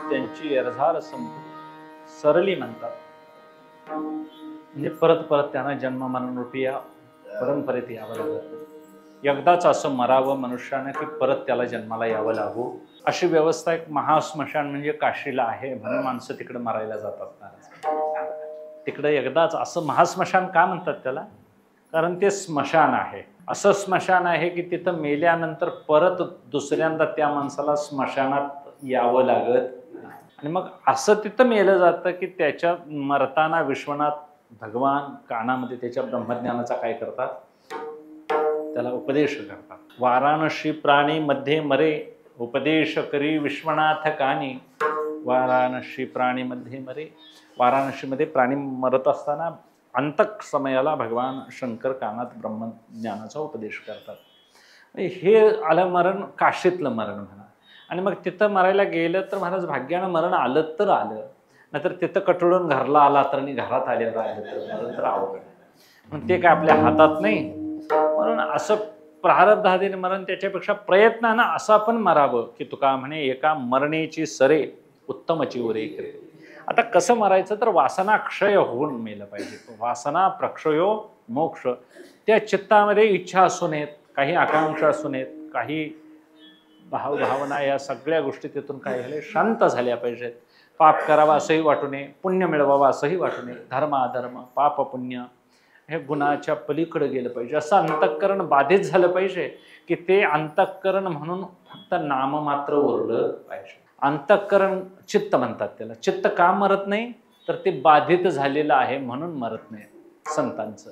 त्यांची एरझार संपली सरली म्हणतात. म्हणजे परत परत त्यांना जन्म मरण रूपी या परंपरेत यावं लागत. एकदाच असं मरावं मनुष्यानं की परत त्याला जन्माला यावं लागू, अशी व्यवस्था एक महास्मशान म्हणजे काशीला आहे, म्हणून माणसं तिकडे मरायला जातात महाराज. तिकडे एकदाच असं महास्मशान का म्हणतात त्याला? कारण ते स्मशान आहे. असं स्मशान आहे की तिथं मेल्यानंतर परत दुसऱ्यांदा त्या माणसाला स्मशानात यावं लागत. आणि मग असं तिथं मेलं जातं की त्याच्या मरताना विश्वनाथ भगवान कानामध्ये त्याच्या ब्रह्मज्ञानाचा काय करतात? त्याला उपदेश करतात. वाराणसी प्राणी मध्ये मरे उपदेश करी विश्वनाथ कानी. वाराणसी प्राणी मध्ये मरे. वाराणसीमध्ये प्राणी मरत असताना अंतक समयाला भगवान शंकर कानात ब्रह्मज्ञानाचा उपदेश करतात. हे आलं मरण, काशीतलं मरण म्हणा. आणि मग तिथं मरायला गेलं तर महाराज भाग्यानं मरण आलं तर आलं, नाहीतर तिथं कटळून घरला आला तर आणि घरात आल्यावर आलं तर मरण तर अवघड. पण ते काय आपल्या हातात नाही. म्हणून असं प्रारब्धाधीन मरण, त्याच्यापेक्षा प्रयत्नानं असं आपण मरावं की तुका म्हणे एका मरणेची सरे उत्तमची उरे करते. आता कसं मरायचं तर वासना क्षय होऊन मेलं पाहिजे. वासना प्रक्षयो मोक्ष. त्या चित्तामध्ये इच्छा असू नयेत, काही आकांक्षा असू नयेत, काही भावना, या सगळ्या गोष्टी तिथून काय झाले शांत झाल्या पाहिजेत. पाप करावा असंही वाटू नये, पुण्य मिळवावा असंही वाटू नये. धर्म अधर्म पाप पुण्य हे गुणाच्या पलीकडे गेलं पाहिजे. असं अंतःकरण बाधित झालं पाहिजे की ते अंतःकरण म्हणून फक्त नाममात्र उरलं पाहिजे. अंतःकरण चित्त म्हणतात त्याला. चित्त का मरत नाही तर ते बाधित झालेलं आहे म्हणून मरत नाही संतांचं.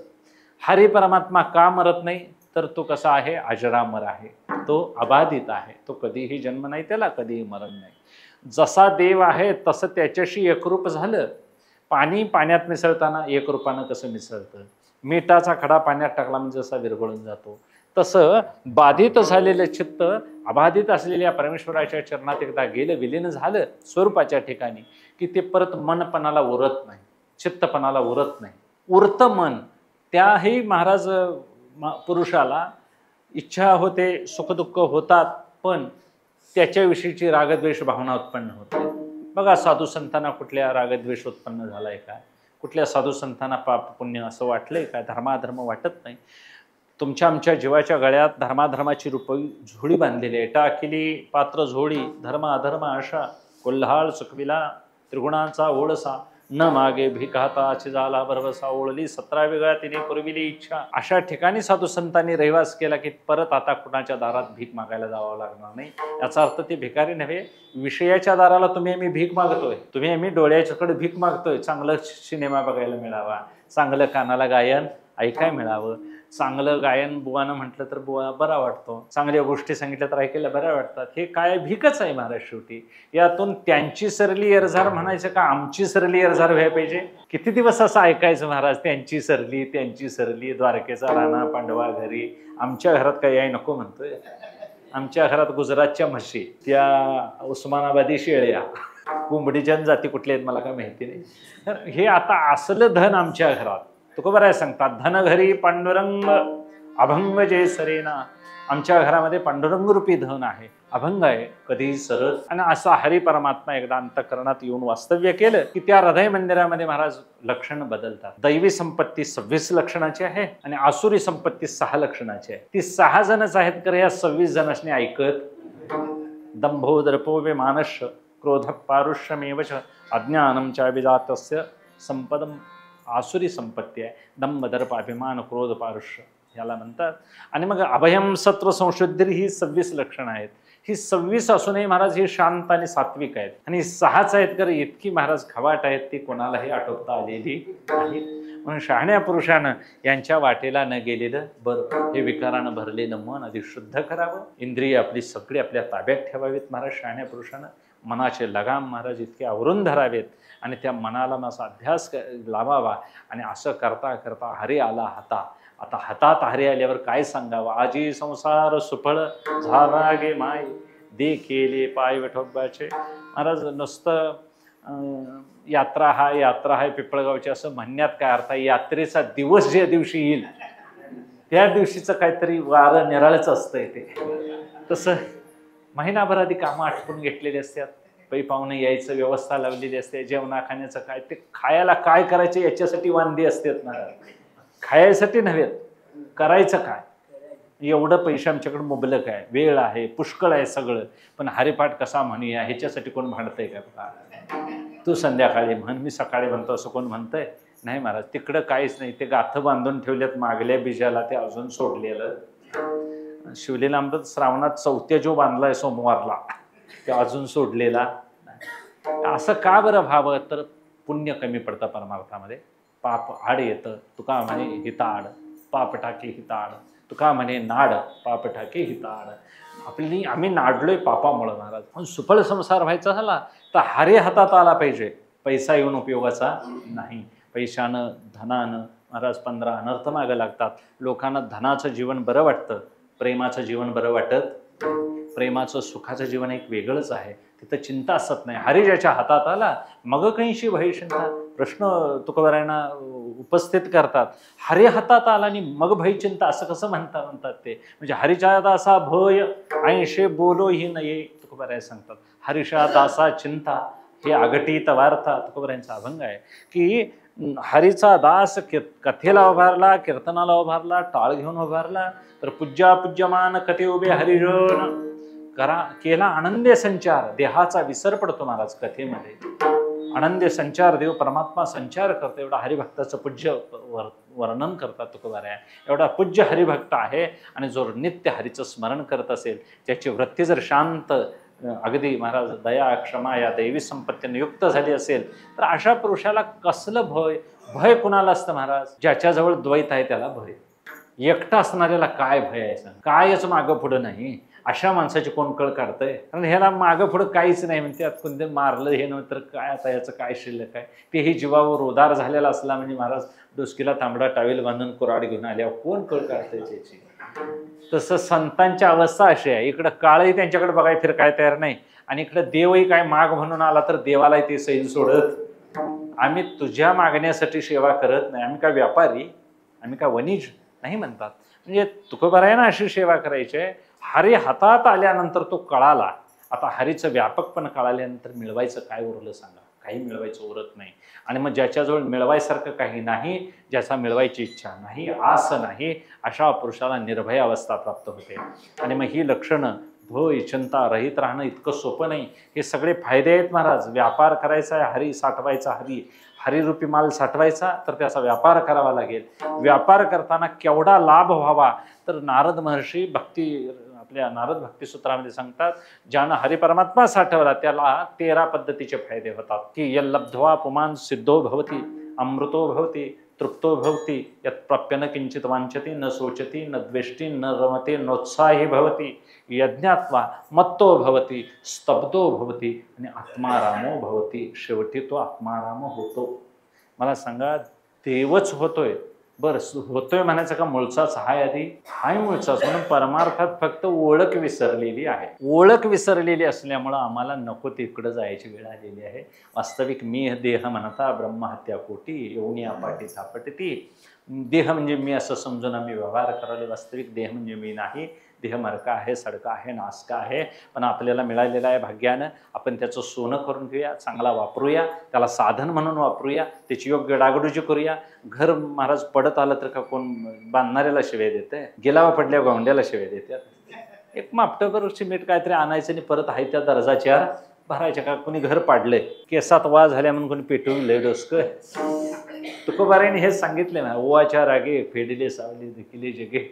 हरी परमात्मा का मरत नाही तर तो कसा आहे? अजरामर आहे, तो अबाधित आहे, तो कधीही जन्म नाही त्याला, कधीही मरण नाही. जसा देव आहे तसं त्याच्याशी एकरूप झालं. पाणी पाण्यात मिसळताना एकरूपानं कसं मिसळतं? मिठाचा खडा पाण्यात टाकला म्हणजे जसा विरघळून जातो, तसं बाधित झालेलं चित्त अबाधित असलेल्या परमेश्वराच्या चरणात एकदा गेलं, विलीन झालं स्वरूपाच्या ठिकाणी की ते परत मनपणाला उरत नाही, चित्तपणाला उरत नाही. उरतं मन. त्याही महाराज पुरुषाला इच्छा होते, सुखदुःख होतात, पण त्याच्याविषयीची रागद्वेष भावना उत्पन्न होते. बघा साधू संतांना कुठल्या रागद्वेष उत्पन्न झालाय का? कुठल्या साधू संतांना पाप पुण्य असं वाटलंय का? धर्माधर्म वाटत नाही. तुमच्या आमच्या जीवाच्या गळ्यात धर्माधर्माची रुपी झोळी बांधलेली आहे. टाकिली पात्र झोळी धर्म अधर्म आशा कोल्हाळ चुकविला त्रिगुणाचा ओळसा. न मागे भिकाताची झाला भरवसा ओळली 17 वेगळ्या तिने पुरविली इच्छा. अशा ठिकाणी साधू संतांनी रहिवास केला की परत आता कुणाच्या दारात भीक मागायला जावं लागणार नाही. याचा अर्थ ते भिकारी नव्हे. विषयाच्या दाराला तुम्ही आम्ही भीक मागतोय, तुम्ही आम्ही डोळ्याच्याकडे भीक मागतोय. चांगलं सिनेमा बघायला मिळावा, चांगलं कानाला गायन ऐकाय मिळावं. चांगलं गायन बुवानं म्हटलं तर बुवा बरा वाटतो, चांगल्या गोष्टी सांगितल्या तर ऐकायला बऱ्या वाटतात. हे काय भीकच आहे महाराज शेवटी. यातून त्यांची सरली एरझार म्हणायचं का आमची सरली एरझार व्हायला पाहिजे? किती दिवस असं ऐकायचं महाराज? त्यांची सरली द्वारकेचा राणा पांडवा घरी. आमच्या घरात काही आहे नको म्हणतोय. आमच्या घरात गुजरातच्या म्हशी, त्या उस्मानाबादी शेळ्या, कोंबडीच्या जाती कुठल्या आहेत मला काय माहिती नाही. तर हे आता असलं धन आमच्या घरात. तुकोबराय सांगतात धन घरी पांडुरंग अभंग जे सरेना. आमच्या घरामध्ये पांडुरंग रूपी धन आहे, अभंग आहे, कधीही सरळ. आणि असा हरी परमात्मा एकदा अंतःकरणात येऊन वास्तव्य केलं की त्या हृदय मंदिरामध्ये महाराज लक्षण बदलतात. दैवी संपत्ती 26 लक्षणाची आहे आणि आसुरी संपत्ती 6 लक्षणाची आहे. ती 6 जणच आहेत कर या 26 जणांनी ऐकत. दंभो दर्पो विमानश क्रोध पारुष्यमेवच अज्ञानम च विजातस्य संपदम. आसुरी संपत्ती आहे. दंभ दर्प अभिमान क्रोध पारुष्य याला म्हणतात. आणि मग अभयम सत्व संशुद्धी ही 26 लक्षणं आहेत. ही 26 असूनही महाराज ही शांत आणि सात्विक आहेत. आणि 6च आहेत तर इतकी महाराज खवाट आहेत ती कोणालाही आटोपता आलेली नाही. म्हणून शहाण्या पुरुषानं यांच्या वाटेला न गेलेलं बरं. हे विकारानं भरलेलं मन आधी शुद्ध करावं, इंद्रिय आपली सगळी आपल्या ताब्यात ठेवावीत महाराज. शहाण्या पुरुषानं मनाचे लगाम महाराज इतके आवरून धरावेत आणि त्या मनाला माझा अभ्यास लावावा. आणि असं करता करता हरी आला हाता. आता हातात हरी आल्यावर काय सांगावं? आजी संसार सुफळ झाला गे माय दे केले पाय विठोबाचे. महाराज नुसतं यात्रा आहे पिपळगावची असं म्हणण्यात काय अर्थ आहे? यात्रेचा दिवस ज्या दिवशी येईल त्या दिवशीचं काहीतरी वारं निराळच असतंय ते. तसं महिनाभर आधी कामं आटपून घेतलेली असतात. पै पाहुणे यायचं, व्यवस्था लावलेली असते, जेवणा खाण्याचं काय, ते खायला काय करायचं याच्यासाठी वांदी असतात महाराज, खायसाठी नव्हे, करायचं काय. एवढं पैसे आमच्याकडे मुबलक आहे, वेळ आहे, पुष्कळ आहे सगळं, पण हरिपाठ कसा म्हणूया ह्याच्यासाठी कोण म्हणतंय का? तू संध्याकाळी म्हण, मी सकाळी म्हणतो असं कोण म्हणतंय? नाही महाराज, तिकडं काहीच नाही. ते गाथं बांधून ठेवल्यात मागल्या बीजाला, ते अजून सोडलेलं. शिवलेला अमृत श्रावणात 4थ्या जो बांधलाय सोमवारला, ते अजून सोडलेला. असं का बरं व्हावं? तर पुण्य कमी पडतं परमार्थामध्ये, पाप आड येतं. तुका म्हणे हिताड, पाप टाके हिताड. तुका म्हणे नाड, पाप टाके हिताड. आम्ही नाडलोय पापामुळं महाराज. पण सुफळ संसार व्हायचा झाला तर हरी हातात आला पाहिजे, पैसा येऊन उपयोगाचा नाही. पैशानं, धनानं महाराज 15 अनर्थ मागं लागतात. लोकांना धनाचं जीवन बरं वाटतं, प्रेमाचं जीवन बरं वाटत. प्रेमाचं, सुखाचं जीवन एक वेगळंच आहे, तिथं चिंता असत नाही. हरी ज्याच्या हातात आला मग कैशी भय चिंता. प्रश्न तुकोबारायांना उपस्थित करतात, हरी हातात आला आणि मग भय चिंता असं कसं म्हणतात ते? म्हणजे हरीच्या दासा भय ऐंशे बोलो ही नये, तुकोबाराय सांगतात. हरीच्या दासा चिंता हे अघटित वार्ता तुकोबारायांचा अभंग आहे की हरीचा दास कथेला उभारला, कीर्तनाला उभारला, टाळ घेऊन उभारला तर पूज्यमान कथे उभे हरिजन करा. केला आनंदे संचार, देहाचा विसर पडतो महाराज कथेमध्ये. आनंदे संचार, देव परमात्मा संचार करतो. एवढा हरिभक्ताचं पूज्य वर्णन करतात तुकोबाराया. एवढा पूज्य हरिभक्त आहे आणि जो नित्य हरीचं स्मरण करत असेल, त्याची वृत्ती जर शांत, अगदी महाराज दया क्षमा या दैवी संपत्तीने युक्त झाली असेल तर अशा पुरुषाला कसलं भय? भय कुणाला असतं महाराज? ज्याच्याजवळ द्वैत आहे त्याला भय. एकटा असणाऱ्याला काय भय आहे? कायच मागं पुढं नाही. अशा माणसाची कोण कळ काढतंय? कारण ह्याला मागं पुढं काहीच नाही म्हणते, आता कोणते मारलं हे नव्हतं तर काय, आता याचं काय शिल्लक आहे? तेही जीवावर उदार झालेला असला म्हणजे महाराज डोसकीला तांबडा टावेल बांधून कुऱ्हाड घेऊन आल्यावर कोण कळ काढतंय त्याची? तसं संतांची अवस्था अशी आहे, इकडं काळही त्यांच्याकडे बघाय फिरकाय तयार नाही आणि इकडं देवही काय माग म्हणून आला तर देवालाही ते सैल सोडत. आम्ही तुझ्या मागण्यासाठी सेवा करत नाही, आम्ही काय व्यापारी, आम्ही काय वणिज नाही म्हणतात. म्हणजे तुकोबारायांना अशी सेवा करायची आहे. हरी हातात आल्यानंतर तो कळाला. आता हरीचं व्यापकपण कळाल्यानंतर मिळवायचं काय उरलं सांगा? काही मिळवायचं उरत नाही. आणि मग ज्याच्याजवळ मिळवायसारखं काही नाही, ज्याचा मिळवायची इच्छा नाही, आस नाही, अशा पुरुषाला निर्भय अवस्था प्राप्त होते. आणि मग ही लक्षणं, भय चिंता रहित राहणं इतकं सोपं नाही. हे सगळे फायदे आहेत महाराज. व्यापार करायचा आहे, हरी साठवायचा, हरिरूपी माल साठवायचा तर त्याचा व्यापार करावा लागेल. व्यापार करताना केवढा लाभ व्हावा तर नारद महर्षी आपल्या नारद भक्ती सूत्रामध्ये सांगतात, ज्यानं हरिपरमात्मा साठवला त्याला 13 पद्धतीचे फायदे होतात की यल्लब्ध्वा पुमान सिद्धो भवती, अमृतो भवती, तृप्तो भवती, यत्प्राप्य न किंचित वांछति, न सोचती, न द्वेष्टी, न रमते, नोत्साही भवती, यज्ञात्वा मत्तो भवती, स्तब्धो भवती आणि आत्मारामो भवती. शेवटी तो आत्माराम होतो. मला सांगा, देवच होतोय, बरं होतोय म्हणायचं का मूळचाच हाय? आधी हाय मूळचाच, म्हणून परमार्थात फक्त ओळख विसरलेली आहे. ओळख विसरलेली असल्यामुळं आम्हाला नको तिकडं जायची वेळ आलेली आहे. वास्तविक मी देह म्हणता ब्रह्महत्या कोटी, येऊन या पाठी थापटती. देह म्हणजे मी असं समजून आम्ही व्यवहार करायला, वास्तविक देह म्हणजे मी नाही. देह मरका आहे, सडका आहे, नासका आहे, पण आपल्याला मिळालेलं आहे भाग्यानं. आपण त्याचं सोनं करून घेऊया, चांगला वापरूया, त्याला साधन म्हणून वापरूया, त्याची योग्य डागडुजी करूया. घर महाराज पडत आलं तर का कोण बांधणाऱ्याला शिव्या देते? गेलावा पडल्या गोंड्याला शिव्या देतात. एक मापटभर सिमेंट काहीतरी आणायचं आणि परत आहे त्या दर्जाच्या भरायच्या. का कोणी घर पाडलंय, केसात वा झाल्या म्हणून कोणी पेटवून लय डोसक. तुकोबारायांनी हेच सांगितले ना, ओवाच्या रागे फेडले सावली देखील जगे.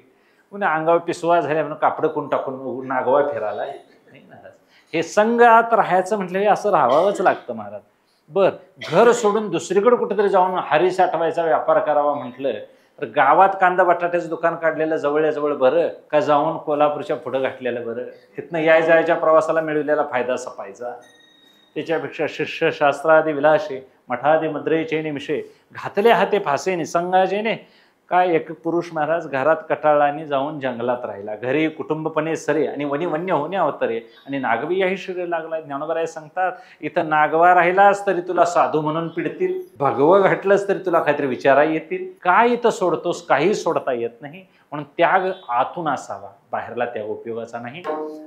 पुन्हा अंगावर पिसवा झाल्या म्हणून कापडं कोण टाकून नागवा फिरायला नाही महाराज. हे संघात राहायचं म्हटलं हे असं राहावंच लागतं महाराज. बर, घर सोडून दुसरीकडे कुठेतरी जाऊन हरी साठवायचा व्यापार करावा म्हटलं तर गावात कांदा बटाट्याचं दुकान काढलेलं जवळजवळ बरं का जाऊन कोल्हापूरच्या पुढं घातलेलं बरं? तिथनं जायच्या प्रवासाला मिळवलेला फायदा सपायचा. त्याच्यापेक्षा शिष्यशास्त्रादी विलासे, मठादी मद्रेचे निमिषे, घातले हाते फासे निसंगाजेने. काय एक पुरुष महाराज घरात कटाळाने जाऊन जंगलात राहिला, घरी कुटुंबपणे सरे आणि वनी वन्य होण्या अवतरे आणि नागवी याही शरीर लागला. ज्ञानोबराय सांगतात, इथं नागवा राहिलास तरी तुला साधू म्हणून पिडतील, भगवं घातलंस तरी तुला काहीतरी विचारा येतील. काय इथं सोडतोस? काही सोडता येत नाही. म्हणून त्याग आतून असावा, बाहेरला त्याग उपयोगाचा नाही.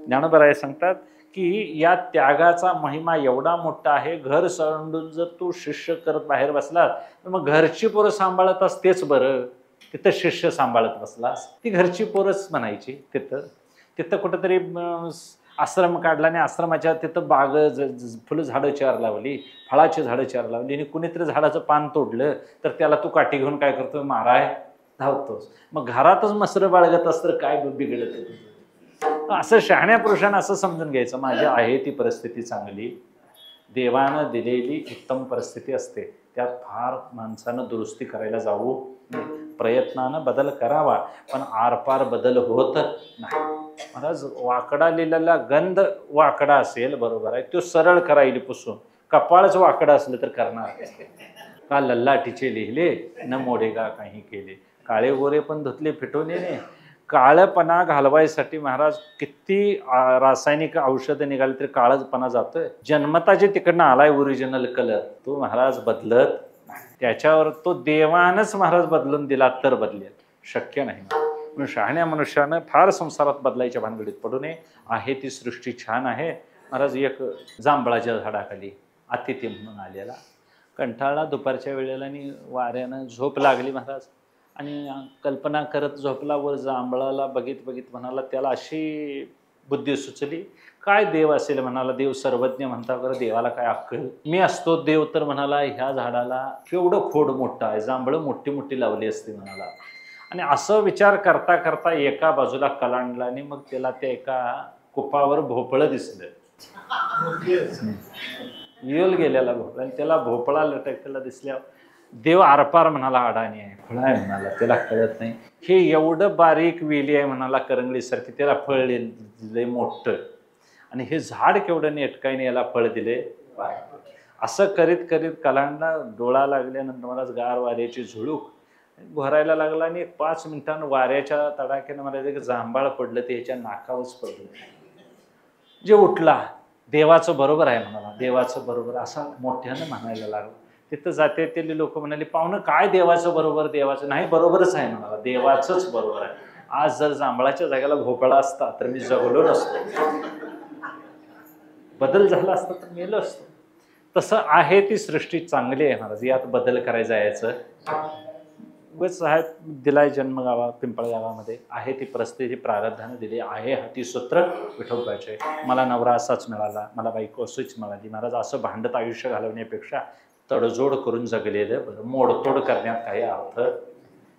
ज्ञानोबराय सांगतात की या त्यागाचा महिमा एवढा मोठा आहे, घर सोडून जर तू शिष्य करत बाहेर बसलास तर मग घरची पोरं सांभाळत असतेच बरं, तिथं शिष्य सांभाळत बसलास, ती घरची पोरच म्हणायची. तिथं कुठंतरी आश्रम काढला आणि आश्रमाच्या तिथं बाग फुलं झाडं चार लावली, फळाची झाडं चार लावली आणि कुणीतरी झाडाचं पान तोडलं तर त्याला तू काठी घेऊन काय करतो, माराय धावतोस. मग घरातच मसरं बाळगत असतं काय बिघडत. असं शहाण्या पुरुषांना असं समजून घ्यायचं, माझी आहे ती परिस्थिती चांगली, देवानं दिलेली उत्तम परिस्थिती असते, त्यात फार माणसानं दुरुस्ती करायला जाऊ नये. प्रयत्नानं बदल करावा पण आरपार बदल होत नाही. महाराज वाकडा लिहिलेला गंध वाकडा असेल बरोबर आहे, तो सरळ करायला पुसून, कपाळच वाकडा असलं तर करणार का. लल्लाटीचे लिहिले न मोडेगा काही केले, काळे गोरे पण धुतले फिटवणे. काळपणा घालवायसाठी महाराज किती रासायनिक औषधं निघाली तरी काळपणा जातोय. जन्मताचे तिकडनं आलाय ओरिजिनल कलर, तो महाराज बदलत त्याच्यावर तो देवानच महाराज बदलून दिला तर बदलेल, शक्य नाही. म्हणून शहाण्या मनुष्यानं फार संसारात बदलायच्या भानगडीत पडू नये. आहे ती सृष्टी छान आहे. महाराज एक जांभळाच्या झाडाखाली अतिथी म्हणून आलेला, कंटाळला दुपारच्या वेळेला आणि वाऱ्यानं झोप लागली महाराज, आणि कल्पना करत झोपला, वर जांभळाला बघित म्हणाला, त्याला अशी बुद्धी सुचली, काय देव असेल म्हणाला, देव सर्वज्ञ म्हणता बरं, देवाला काय अक्कल, मी असतो देव तर म्हणाला ह्या झाडाला केवढं खोड मोठं आहे, जांभळं मोठी मोठी लावली असते म्हणाला. आणि असं विचार करता करता एका बाजूला कलांडला आणि मग त्याला त्या एका कुपावर भोपळं दिसलं, येल गेलेला भोपळा, आणि त्याला भोपळा लटकलेला दिसल्यावर देव आरपार म्हणाला अडाणी आहे, फळ आहे म्हणाला, त्याला कळत नाही, हे एवढं बारीक वेली आहे म्हणाला करंगळीसारखी, त्याला फळ दिले मोठं, आणि हे झाड केवढं नेटकाईने याला फळ दिले. असं करीत करीत कलांडला डोळा लागल्यानंतर मला गार वाऱ्याची झुळूक भरायला लागला, आणि 5 मिनिटांनी वाऱ्याच्या तडाख्यानं मला एक जांभाळ पडलं, ते ह्याच्या नाकावच पडलं. जे उठला, देवाचं बरोबर आहे म्हणाला, देवाचं बरोबर असं मोठ्यानं म्हणायला लागलं. तिथं जाते ते लोक म्हणाले, पाहुणं काय देवाचं बरोबर, देवाचं नाही, बरोबरच आहे म्हणाला, देवाचंच बरोबर आहे. आज जर जांभळाच्या जागेला भोपळा असता तर मी जगलो नसतो, बदल झाला असता तर मेलो असतो. तसं आहे ती सृष्टी चांगली आहे महाराज, यात बदल करायचं यायचं उगाच साहेब दिलाय जन्म पिंपळ गावामध्ये, आहे ती परिस्थिती प्रारब्धानं दिली आहे, हाती सूत्र विठोबाचे, मला नवरा असाच मिळाला, मला बायको अशीच मिळाली. महाराज असं भांडत आयुष्य घालवण्यापेक्षा तडजोड करून जगलेलं बरं. मोडतोड करण्यात काही अर्थ,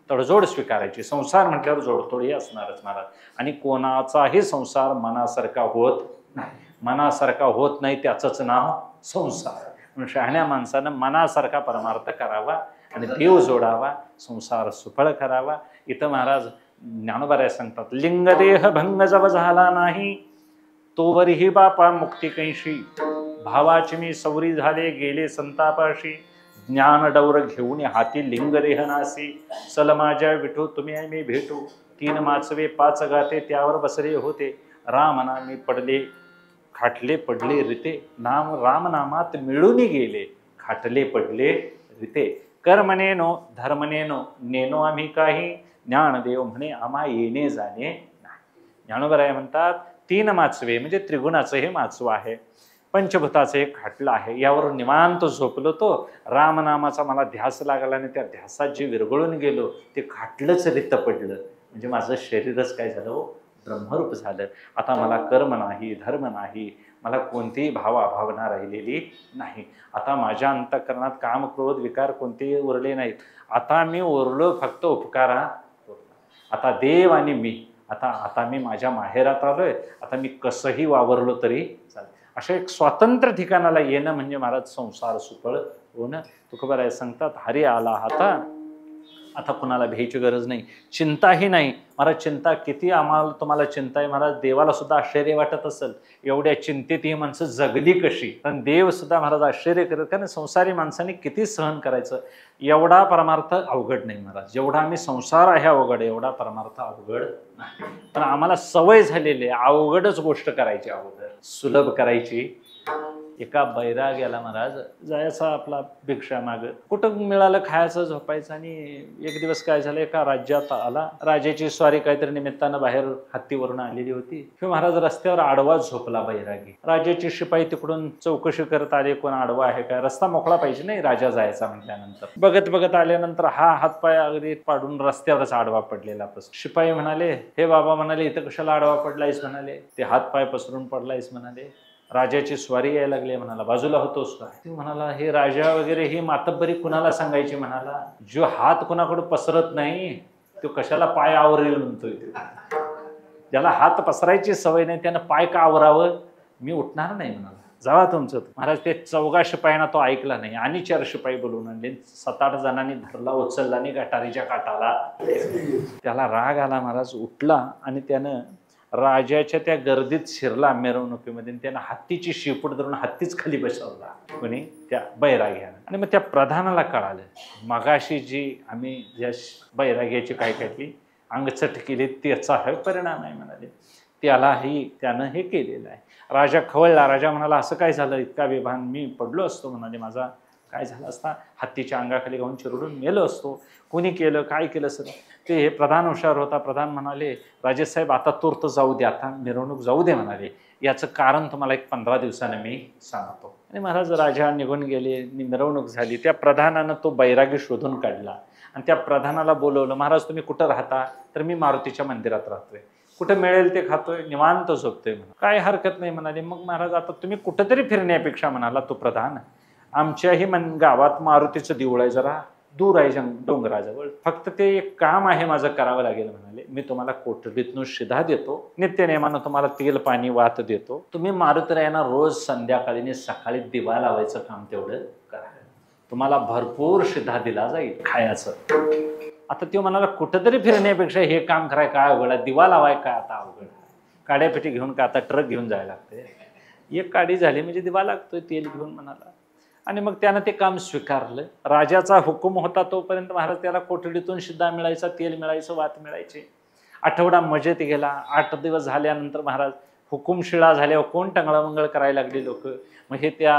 तडजोड स्वीकारायची. संसार म्हटल्यावर जोडतोड हे असणारच महाराज. आणि कोणाचाही संसार मनासारखा होत नाही, मनासारखा होत नाही त्याचंच नाव संसार. म्हणून शहाण्या माणसानं मनासारखा परमार्थ करावा आणि देव जोडावा, संसार सुफळ करावा. इथं महाराज ज्ञानोबा सांगतात, लिंगदेह भंग जव झाला नाही, तोवरही बापा मुक्ती कैशी, भावाची मी सौरी झाले गेले संतापाशी, ज्ञान डौर घेऊन हाती लिंगदेह नासी, सल माझ्या विठू तुम्ही मी भेटू, 3 माचवे 5 गाते त्यावर बसरे होते, राम नामी पडले खाटले पडले रिते, नाम राम नामात मिळून गेले खाटले पडले रिते, कर्मनेनो धर्मनेनो नेनो आम्ही काही, ज्ञानदेव म्हणे आम्हा येणे जाणे नाही. ज्ञानोबराय म्हणतात 3 माचवे म्हणजे त्रिगुणाचं हे माचव आहे, पंचभूताचं एक खाटलं आहे, यावर निवांत झोपलो तो, रामनामाचा मला ध्यास लागला आणि त्या ध्यासात जे विरघळून गेलो ते खाटलंच रित पडलं. म्हणजे माझं शरीरच काय झालं, ब्रह्मरूप झालं. आता मला कर्म नाही, धर्म नाही, मला कोणतीही भावना राहिलेली नाही. आता माझ्या अंतःकरणात काम क्रोध विकार कोणतेही उरले नाहीत. आता मी उरलो फक्त उपकारा. आता देव आणि मी, आता मी माझ्या माहेरात आलोय, आता मी कसंही वावरलो तरी चालेल. अशा एक स्वतंत्र ठिकाणाला येणं म्हणजे महाराज संसार सुफळ होणं. तुकोबाराय सांगतात, हरी आला आता कुणाला भ्यायची गरज नाही, चिंताही नाही. महाराज चिंता किती आम्हाला तुम्हाला चिंता आहे महाराज, देवाला सुद्धा आश्चर्य वाटत असेल, एवढ्या चिंतेत ही माणसं जगली कशी. पण देव सुद्धा महाराज आश्चर्य करत, कारण संसारी माणसाने किती सहन करायचं. एवढा परमार्थ अवघड नाही महाराज, जेवढा आम्ही संसार आहे अवघड, एवढा परमार्थ अवघड नाही. पण आम्हाला सवय झालेली आहे अवघडच गोष्ट करायची, अवघड सुलभ करायची एका बैराग्याला महाराज जायचा आपला भिक्षा माग, कुठं मिळालं खायचं झोपायचं. आणि एक दिवस काय झालं, एका राज्यात आला, राजाची स्वारी काहीतरी निमित्तानं बाहेर हत्तीवरून आलेली होती. किंवा महाराज रस्त्यावर आडवा झोपला बैरागी. राजाचे शिपाई तिकडून चौकशी करत आले, कोण आडवा आहे काय, रस्ता मोकळा पाहिजे नाही राजा जायचा म्हटल्यानंतर. बघत बघत आल्यानंतर हा हातपाय अगदी पाडून रस्त्यावरच आडवा पडलेला. शिपाई म्हणाले, हे बाबा म्हणाले, इथं कशाला आडवा पडलायस म्हणाले, ते हातपाय पसरून पडलायस म्हणाले, राजाची स्वारी यायला लागली म्हणाला, बाजूला होतोस का. ती म्हणाला, हे राजा वगैरे ही मातब्बरी कुणाला सांगायची म्हणाला, जो हात कुणाकडे पसरत नाही तो कशाला पाय आवरेल म्हणतोय. ज्याला हात पसरायची सवय नाही त्यानं पाय का आवरावं, मी उठणार नाही म्हणाला, जावा तुमचं. महाराज ते 14 शिपायांना तो ऐकला नाही आणि 4 शिपाई बोलवून आणले. 7-8 जणांनी धरला, उचलला आणि गटारीच्या काठाला. त्याला राग आला, महाराज उठला आणि त्यानं राजाच्या त्या गर्दीत शिरला मिरवणुकीमध्ये. त्यानं हत्तीची शिपूट धरून हत्तीच खाली बसवला कोणी, त्या बैराग्यानं. आणि मग त्या प्रधानाला कळालं, मगाशी जी आम्ही ज्या बैराग्याची काय काढली अंगचट केली त्याचा हा परिणाम आहे म्हणाले, त्यानं हे केलेलं आहे. राजा खवळला. राजा म्हणाला, असं काय झालं, इतका बेभान मी पडलो असतो म्हणाले, माझा काय झालं असता, हत्तीच्या अंगाखाली घालून चिरडून मेलो असतो, कोणी केलं काय केलं सर. ते हे प्रधान हुशार होता. प्रधान म्हणाले, राजेसाहेब आता तूर्त जाऊ दे, आता मिरवणूक जाऊ दे म्हणाले, याचं कारण तुम्हाला एक 15 दिवसानं मी सांगतो. आणि महाराज राजा निघून गेले, मिरवणूक झाली. त्या प्रधानानं तो बैरागी शोधून काढला आणि त्या प्रधानाला बोलवलं, महाराज तुम्ही कुठं राहता, तर मी मारुतीच्या मंदिरात राहतोय, कुठं मिळेल ते खातोय, निवांत झोपतोय म्हणा, काय हरकत नाही म्हणाले. मग महाराज आता तुम्ही कुठंतरी फिरण्यापेक्षा म्हणाला तो प्रधान, आमच्याही गावात मारुतीचं देऊळ आहे, जरा दूर आहे डोंगराजवळ, फक्त ते एक काम आहे माझं करावं लागेल म्हणाले, मी तुम्हाला कोठडीतून शिधा देतो, नित्यनेमानं तुम्हाला तेल पाणी वात देतो, तुम्ही मारुतीरायांना रोज संध्याकाळी सकाळी दिवा लावायचं काम तेवढं करा, तुम्हाला भरपूर शिधा दिला जाईल खायचं. आता तो म्हणाला, कुठंतरी फिरण्यापेक्षा हे काम कराय काय अवघड आहे, दिवा लावाय काय आता अवघड आहे, काड्यापेटी घेऊन का आता ट्रक घेऊन जायला लागते, एक काडी झाली म्हणजे दिवा लागतोय तेल घेऊन म्हणाला. आणि मग त्यानं ते काम स्वीकारलं. राजाचा हुकूम होता तोपर्यंत महाराज त्याला कोठडीतून शिधा मिळायचा, तेल मिळायचं, वात मिळायचे. आठवडा मजेत गेला. 8 दिवस झाल्यानंतर महाराज हुकुमशिळा झाल्यावर कोण टंगळामंगळ करायला लागली लोक. मग हे त्या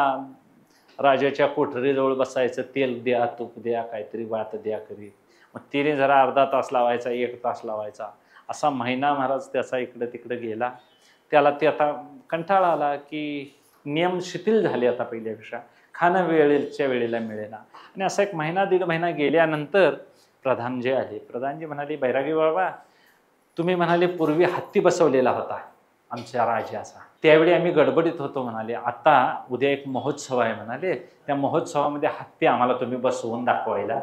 राजाच्या कोठडीजवळ बसायचं, तेल द्या, तूप द्या, काहीतरी वात द्या करीत. मग तिने जरा अर्धा तास लावायचा, 1 तास लावायचा, असा महिना महाराज त्याचा इकडं तिकडं गेला. त्याला ते आता कंटाळा आला की नियम शिथिल झाले आता पहिल्यापेक्षा, खाणं वेळेच्या वेळेला मिळेना. आणि असा 1 महिना 1.5 महिना गेल्यानंतर प्रधान जे आले, प्रधानजी म्हणाले, बैरागी बाबा तुम्ही म्हणाले पूर्वी हत्ती बसवलेला होता आमच्या राजाचा, त्यावेळी आम्ही गडबडीत होतो म्हणाले, आता उद्या एक महोत्सव आहे म्हणाले, त्या महोत्सवामध्ये हत्ती आम्हाला तुम्ही बसवून दाखवायला.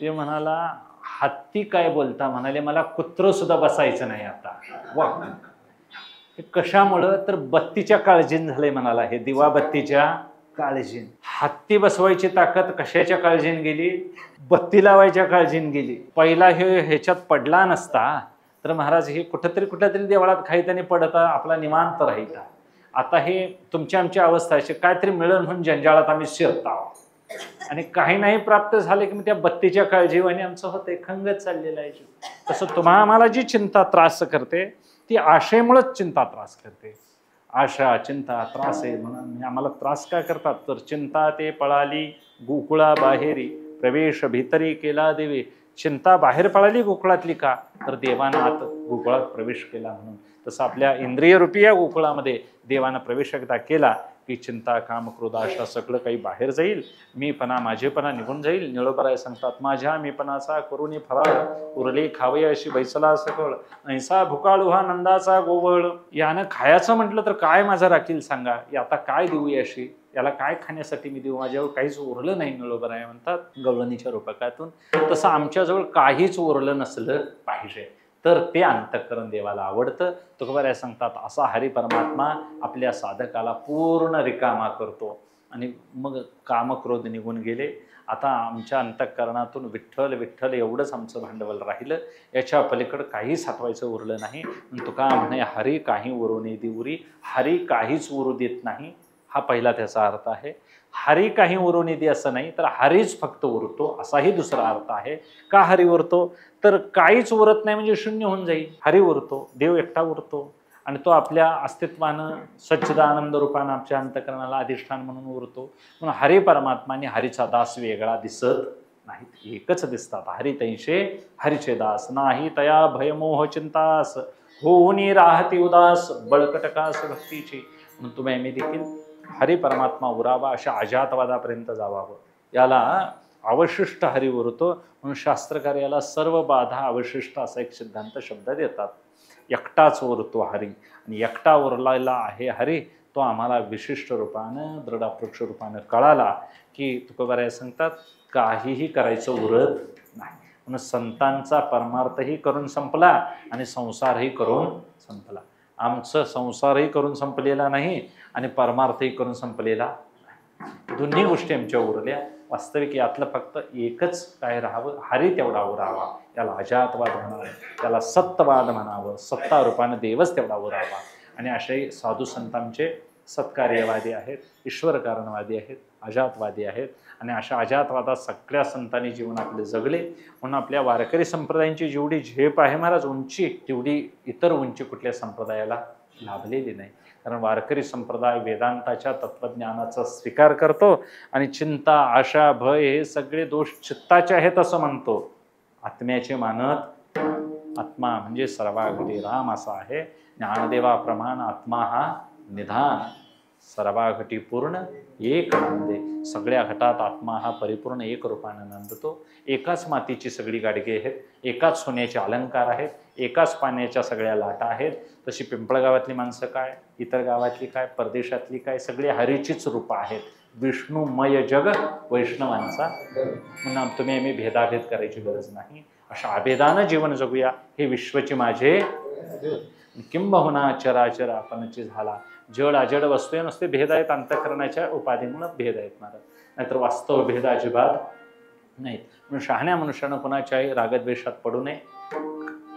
ते म्हणाला, हत्ती काय बोलता म्हणाले, मला कुत्रं सुद्धा बसायचं नाही आता. वा, कशामुळं तर बत्तीच्या काळजीन झालंय म्हणाला, हे दिवा बत्तीच्या काळजीन. हत्ती बसवायची ताकद कशाच्या काळजीन गेली, बत्ती लावायच्या काळजीन गेली. पहिला हे ह्याच्यात पडला नसता तर महाराज हे कुठंतरी देवळात खाईतानी पडत आपला निवांत राहिला. आता हे तुमच्या आमच्या अवस्था अशी, काहीतरी मिळून म्हणून जंजाळात आम्ही शिरता आणि काही नाही प्राप्त झाले की मग त्या बत्तीच्या काळजीवाने आमचं होतंय, खंगत चाललेलं आहे. तसं तुम्हाला आम्हाला जी चिंता त्रास करते ती आशेमुळेच चिंता त्रास करते. आशा चिंता त्रास आहे म्हणून आम्हाला त्रास काय करतात, तर चिंता ते पळाली गोकुळा बाहेरी, प्रवेश भीतरी केला देवे. चिंता बाहेर पळाली गोकुळातली का, तर देवानं आत गोकुळात प्रवेश केला म्हणून. तसं आपल्या इंद्रिय रूपी या गोकुळामध्ये देवानं प्रवेश एकदा केला की चिंता काम क्रोध आशा सगळं काही बाहेर जाईल, मीपणा माझेपणा निघून जाईल. निळोबराय सांगतात, माझ्या मीपणाचा करुणी फराळ, उरले खावे अशी बैसला सकळ, ऐसा भुकाळू हा नंदाचा गोवळ. यानं खायचं म्हटलं तर काय माझं राखील सांगा, आता काय देऊ याशी, याला काय खाण्यासाठी मी देऊ, माझ्याजवळ काहीच उरलं नाही. निळोबराय म्हणतात गवळणीच्या रूपकातून, तसं आमच्याजवळ काहीच उरलं नसलं पाहिजे तर ते अंतःकरण देवाला आवडतं. तुकोबाराय सांगतात, असा हरी परमात्मा आपल्या साधकाला पूर्ण रिकामा करतो. आणि मग कामक्रोध निघून गेले. आता आमच्या अंतःकरणातून विठ्ठल विठ्ठल एवढंच आमचं भांडवल राहिलं, याच्या पलीकडं काही साठवायचं उरलं नाही. तुका म्हणे, हरी काही उरवणे देऊरी, हरी काहीच उरू देत नाही, हा पहिला त्याचा अर्थ आहे. हरी काही उरून दे असं नाही, तर हरीच फक्त उरतो असाही दुसरा अर्थ आहे. का हरी उरतो, तर काहीच उरत नाही म्हणजे शून्य होऊन जाईल. हरी उरतो, देव एकटा उरतो. आणि तो आपल्या अस्तित्वानं सच्चिदानंद रूपानं आमच्या अंतःकरणाला अधिष्ठान म्हणून उरतो. म्हणून हरी परमात्मा आणि हरीचा दास वेगळा दिसत नाहीत, एकच दिसतात. हरी तैसे हरीचे दास, नाही तया भयमोह चिंतास, होऊनी राहती उदास बळकटकास भक्तीची. म्हणून तुम्ही आम्ही देखील हरी परमात्मा उरावा अशा अजातवादापर्यंत जावावं. याला अवशिष्ट हरी उरतो म्हणून शास्त्रकार याला सर्व बाधा अवशिष्ट असा एक सिद्धांत शब्द देतात. एकटाच उरतो हरी, आणि एकटा उरलेला आहे हरी तो आम्हाला विशिष्ट रूपानं दृढापक्ष रूपानं कळाला की तुकोबाराय सांगतात काहीही करायचं उरत नाही. म्हणून संतांचा परमार्थही करून संपला आणि संसारही करून संपला. आमचं संसारही करून संपलेला नाही आणि परमार्थही करून संपलेला नाही. दोन्ही गोष्टी आमच्या उरल्या. वास्तविक यातलं फक्त एकच काय राहावं, हरी तेवढा उरावा. त्याला अजातवाद म्हणावं, त्याला सत्तवाद म्हणावं, सत्ता रूपानं देवच तेवढा उरावा. आणि असे साधू संत आमचे सत्कार्यवादी आहेत, ईश्वर कारणवादी आहेत, अजातवादी आहेत. आणि अशा अजातवादात सगळ्या संतांनी जीवन आपले जगले. म्हणून आपल्या वारकरी संप्रदायांची जेवढी झेप आहे महाराज उंची, तेवढी इतर उंची कुठल्या संप्रदायाला लाभलेली नाही. कारण वारकरी संप्रदाय वेदांताच्या तत्त्वज्ञानाचा स्वीकार करतो आणि चिंता, आशा, भय हे सगळे दोष चित्ताचे आहेत असं म्हणतो. आत्म्याचे मानत आत्मा म्हणजे सर्वाघटी राम असा आहे. ज्ञानदेवाप्रमाण आत्मा हा निधान, सर्वाघटी पूर्ण एक नंदे. सगळ्या घटात आत्मा हा परिपूर्ण एक रूपाने नंदतो. एकाच मातीची सगळी गाडगे आहेत, एकाच सोन्याचे अलंकार आहेत, एकाच पाण्याच्या सगळ्या लाटा आहेत. तशी पिंपळगावातली माणसं काय, इतर गावातली काय, परदेशातली काय, सगळी हरीचीच रूपं आहेत. विष्णुमय जग वैष्णवांचा. म्हणून तुम्ही आम्ही भेदाभेद करायची गरज नाही. अशा अभेदानं जीवन जगूया. हे विश्वची माझे किंबहुना चराचर आपणची झाला. जड अजड वस्तू नसते भेद आहेत, अंतःकरणाच्या उपाधीमुळे भेद आहेत महाराज, नाहीतर वास्तव भेद अजिबात नाहीत. म्हणून शहाण्या मनुष्यानं कोणाच्याही रागद्वेषात पडू नये.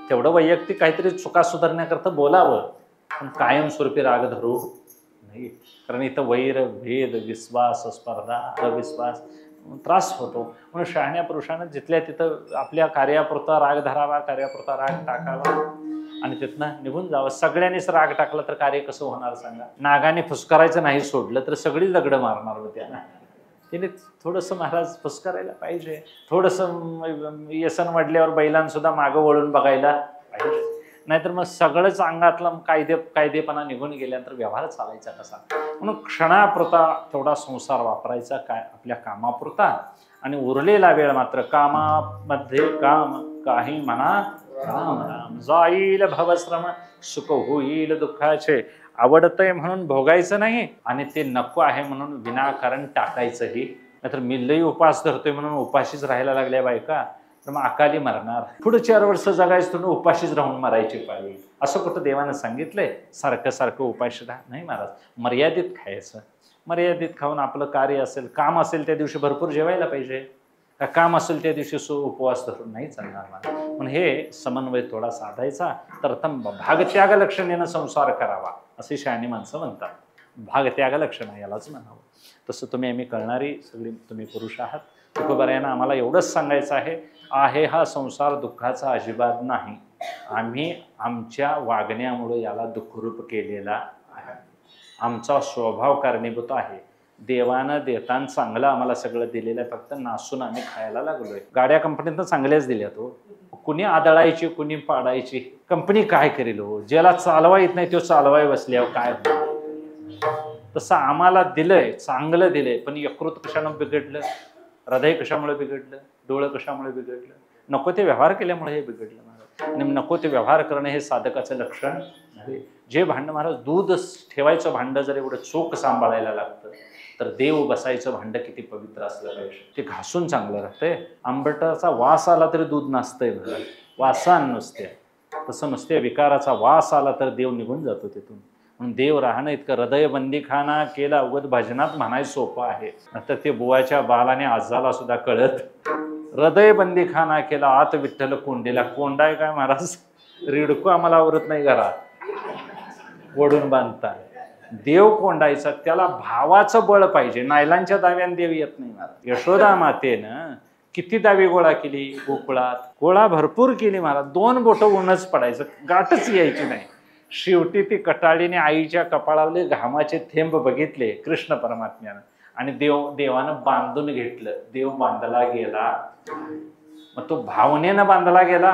तेवढं वैयक्तिक काहीतरी चुका सुधारण्याकरता बोलावं, पण कायमस्वरूपी राग धरू नाही. कारण इथं वैर, भेद, विश्वास, स्पर्धा, अविश्वास त्रास होतो. म्हणून शहाण्या पुरुषानं जिथल्या तिथं आपल्या कार्यापुरता राग धरावा, कार्यापुरता राग टाकावा आणि तिथनं निघून जावं. सगळ्यांनीच राग टाकला तर कार्य कसं होणार सांगा. नागाने फुसकारायचं नाही सोडलं तर सगळी दगडं मारणार होत्या ना. तिने थोडंसं महाराज फुसकारायला पाहिजे. थोडंसं व्यसन वाढल्यावर बैलांसुद्धा मागं वळून बघायला पाहिजे. नाहीतर मग सगळंच अंगातलं कायदेपणा निघून गेल्यानंतर व्यवहार चालायचा कसा. म्हणून क्षणापुरता तेवढा संसार वापरायचा काय आपल्या कामापुरता, आणि उरलेला वेळ मात्र कामामध्ये काम काही म्हणा राम राम. जाईल भवश्रम सुख होईल दुःखाचे. आवडतंय म्हणून भोगायचं नाही आणि ते नको आहे म्हणून विनाकारण टाकायचंही. नाहीतर मी लई उपास धरतोय म्हणून उपाशीच राहायला लागल्या बायका तर मग अकाली मरणार. पुढे 4 वर्ष जगायचं तुम्ही उपाशीच राहून मरायची पाळी. असं कुठं देवानं सांगितलंय सारखं सारखं उपाशी राहा नाही महाराज. मर्यादित खायचं. मर्यादित खाऊन आपलं कार्य असेल, काम असेल त्या दिवशी भरपूर जेवायला पाहिजे. का काम असेल त्या दिवशी उपवास धरून नाही चालणार मला. म्हणून हे समन्वय थोडा साधायचा. तर भागत्याग लक्षणेनं संसार करावा असे शहाणी माणसं म्हणतात. भागत्याग लक्षण यालाच म्हणावं. तसं तुम्ही आम्ही कळणारी सगळी तुम्ही पुरुष आहात. तुकोबारायांना आम्हाला एवढंच सांगायचं आहे हा संसार दुःखाचा अजिबात नाही. आम्ही आमच्या वागण्यामुळे याला दुःखरूप केलेला आहे. आमचा स्वभाव कारणीभूत आहे. देवानं देताना चांगलं आम्हाला सगळं दिलेलं आहे, फक्त नासून आम्ही खायला लागलोय. गाड्या कंपनीतनं चांगल्याच दिल्यात हो. कुणी आदळायची कुणी पाडायची. कंपनी काय करेल हो. ज्याला चालवा येत नाही तो चालवाय बसल्यावर काय होईल. तसं आम्हाला दिलंय, चांगलं दिलंय, पण यकृत कशानं बिघडलं, हृदय कशामुळे बिघडलं, डोळं कशामुळे बिघडलं, नको ते व्यवहार केल्यामुळे हे बिघडलं महाराज. आणि नको ते व्यवहार करणं हे साधकाचं लक्षण नव्हे. जे भांडं महाराज दूध ठेवायचं भांडं जर एवढं चोख सांभाळायला लागतं तर देव बसायचं भांडं किती पवित्र असलं पाहिजे. ते घासून चांगलं राहतंय. आंबटाचा वास आला तरी दूध नसतंय महाराज, वासान नुसते. तसं नुसते विकाराचा वास आला तर देव निघून जातो तिथून. म्हणून देव राहणं इतकं हृदयबंदीखाना केला उगत भजनात म्हणायचं सोपं आहे. नंतर ते बुवाच्या बालाने आजाला सुद्धा कळत. हृदयबंदीखाना केला आत विठ्ठल कोंडीला. कोंडाय काय महाराज, रिडको आम्हाला आवरत नाही घरात ओढून बांधता. देव कोंडायचा त्याला भावाचं बळ पाहिजे. नायलांच्या दाव्याने देव येत नाही महाराज. यशोदा मातेनं किती दावी गोळा केली गोकुळात. गोळा भरपूर केली महाराज. 2 बोटं ऊनच पडायचं, गाठच यायची नाही. शेवटी ती कटाळीने आईच्या कपाळावले घामाचे थेंब बघितले कृष्ण परमात्म्यानं आणि देवानं बांधून घेतलं. देव बांधला गेला. मग तो भावनेनं बांधला गेला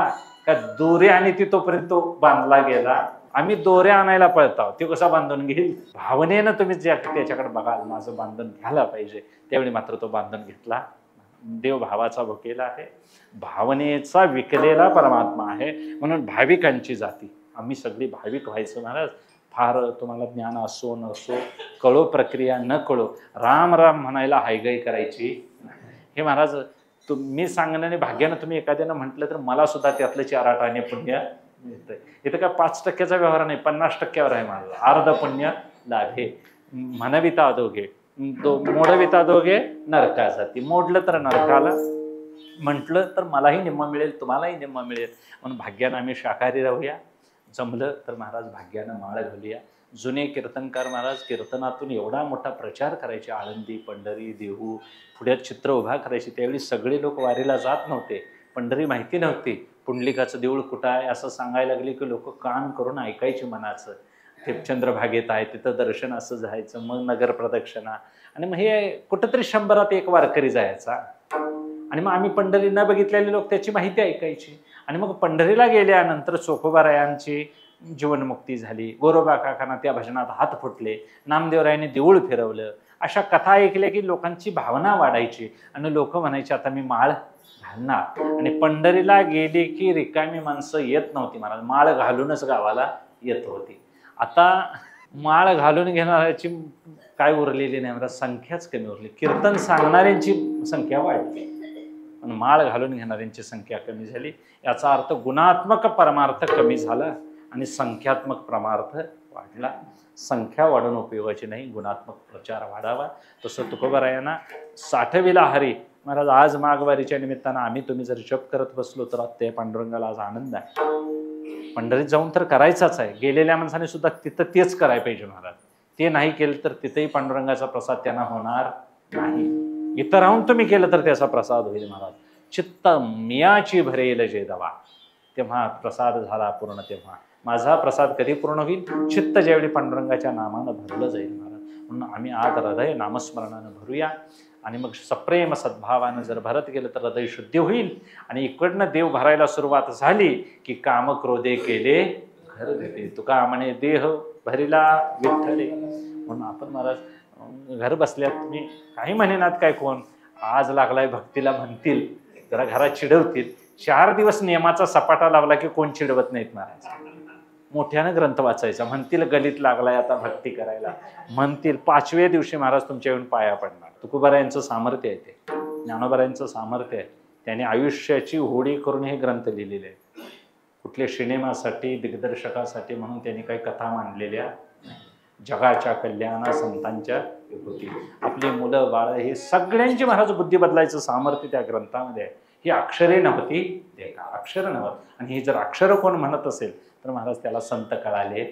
का दोरे आणि ती तोपर्यंत तो बांधला गेला? आम्ही दोरे आणायला पळतो, ते कसा बांधून घेईल? भावनेनं तुम्ही त्याच्याकडे बघाल, माझं बांधून घ्यायला पाहिजे. त्यावेळी मात्र तो बांधून घेतला. देव भावाचा भुकेला आहे, भावनेचा विकलेला परमात्मा आहे. म्हणून भाविकांची जाती, आम्ही सगळी भाविक व्हायचं महाराज. फार तुम्हाला ज्ञान असो नसो, कळो प्रक्रिया न कळो, राम राम म्हणायला हायगाई करायची हे महाराज. मी सांगण्याने भाग्यानं तुम्ही एखाद्यानं म्हटलं तर मला सुद्धा त्यातलं 4 आठाने पुण्य मिळतंय. इथं काय 5% व्यवहार नाही, 50%वर आहे माझं. अर्ध पुण्य लाभे म्हणविता दोघे, मोडविता दोघे नरका जाती. मोडलं तर नरकाला, म्हटलं तर मलाही निम्मा मिळेल, तुम्हालाही निम्मा मिळेल. म्हणून भाग्यानं आम्ही शाकाहारी राहूया, जमलं तर महाराज भाग्यानं माळ घालूया. जुने कीर्तनकार महाराज कीर्तनातून एवढा मोठा प्रचार करायचे. आळंदी, पंढरी, देहू, पुढ्यात चित्र उभा करायची. त्यावेळी सगळे लोक वारीला जात नव्हते, पंढरी माहिती नव्हती. पुंडलिकाचं देऊळ कुठं आहे असं सांगायला लागले की लोक कान करून ऐकायचे मनाचं. ते चंद्रभागेत आहे, तिथं दर्शन असं जायचं, मग नगर प्रदक्षिणा. आणि मग हे कुठंतरी 100त 1 वारकरी जायचा. आणि मग आम्ही पंढरी न बघितलेले लोक त्याची माहिती ऐकायची. आणि मग पंढरीला गेल्यानंतर चोखोबारायांची जीवनमुक्ती झाली, गोरोबा काकांना त्या भजनात हात फुटले, नामदेवरायांनी देऊळ फिरवलं. अशा कथा ऐकल्या की लोकांची भावना वाढायची आणि लोक म्हणायचे आता मी माळ घालणार. आणि पंढरीला गेली की रिकामी माणसं येत नव्हती महाराज, माळ घालूनच गावाला येत होती. आता माळ घालून घेणाऱ्याची काय उरलेली नाही महाराज, संख्याच कमी उरली. कीर्तन सांगणाऱ्यांची संख्या वाढली पण माळ घालून घेणाऱ्यांची संख्या कमी झाली. याचा अर्थ गुणात्मक परमार्थ कमी झाला आणि संख्यात्मक परमार्थ वाढला. संख्या वाढून उपयोगाची नाही, गुणात्मक प्रचार वाढावा. तसं तुकोबारायांना साठविला हरी महाराज. आज माघवारीच्या निमित्तानं आम्ही तुम्ही जर जप करत बसलो तर ते पांडुरंगाला आज आनंद आहे. पंढरीत जाऊन तर करायचाच आहे, गेलेल्या माणसाने सुद्धा तिथं तेच करायला पाहिजे महाराज. ते नाही केलं तर तिथेही पांडुरंगाचा प्रसाद त्यांना होणार नाही. इथं राहून तुम्ही केलं तर त्याचा प्रसाद होईल महाराज. चित्त मियाची भरेल जे दवा, तेव्हा प्रसाद झाला पूर्ण. तेव्हा माझा प्रसाद कधी पूर्ण होईल? चित्त ज्यावेळी पांडुरंगाच्या नामानं भरलं जाईल महाराज. म्हणून आम्ही आज हृदय नामस्मरणानं भरूया आणि मग सप्रेम सद्भावानं जर भरत गेलं तर हृदय शुद्धी होईल. आणि इकडनं देव भरायला सुरुवात झाली की काम क्रोधे केले घर देते. तुका म्हणे देह भरिला विठ्ठले. म्हणून आपण महाराज घर बसल्यात तुम्ही काही म्हणेनात काय, कोण आज लागलाय भक्तीला म्हणतील, जरा घरात चिडवतील. 4 दिवस नियमाचा सपाटा लावला की कोण चिडवत नाहीत महाराज. मोठ्यानं ग्रंथ वाचायचा, म्हणतील गलीत लागलाय आता भक्ती करायला, म्हणतील 5व्या दिवशी महाराज तुमच्या येऊन पाया पडणार. तुकोबारायांचं सामर्थ्य आहे, ते ज्ञानोबारायांचं सामर्थ्य आहे. त्याने आयुष्याची होडी करून हे ग्रंथ लिहिलेले आहेत. कुठल्या सिनेमासाठी, दिग्दर्शकासाठी म्हणून त्यांनी काही कथा मांडलेल्या, जगाच्या कल्याणा संतांच्या विभूती, आपली मुलं बाळ हे सगळ्यांची महाराज बुद्धी बदलायचं सामर्थ्य त्या ग्रंथामध्ये आहे. ही अक्षरे नव्हती, ते का अक्षर नव्हत. आणि ही जर अक्षर कोण म्हणत असेल तर महाराज त्याला संत कळाले.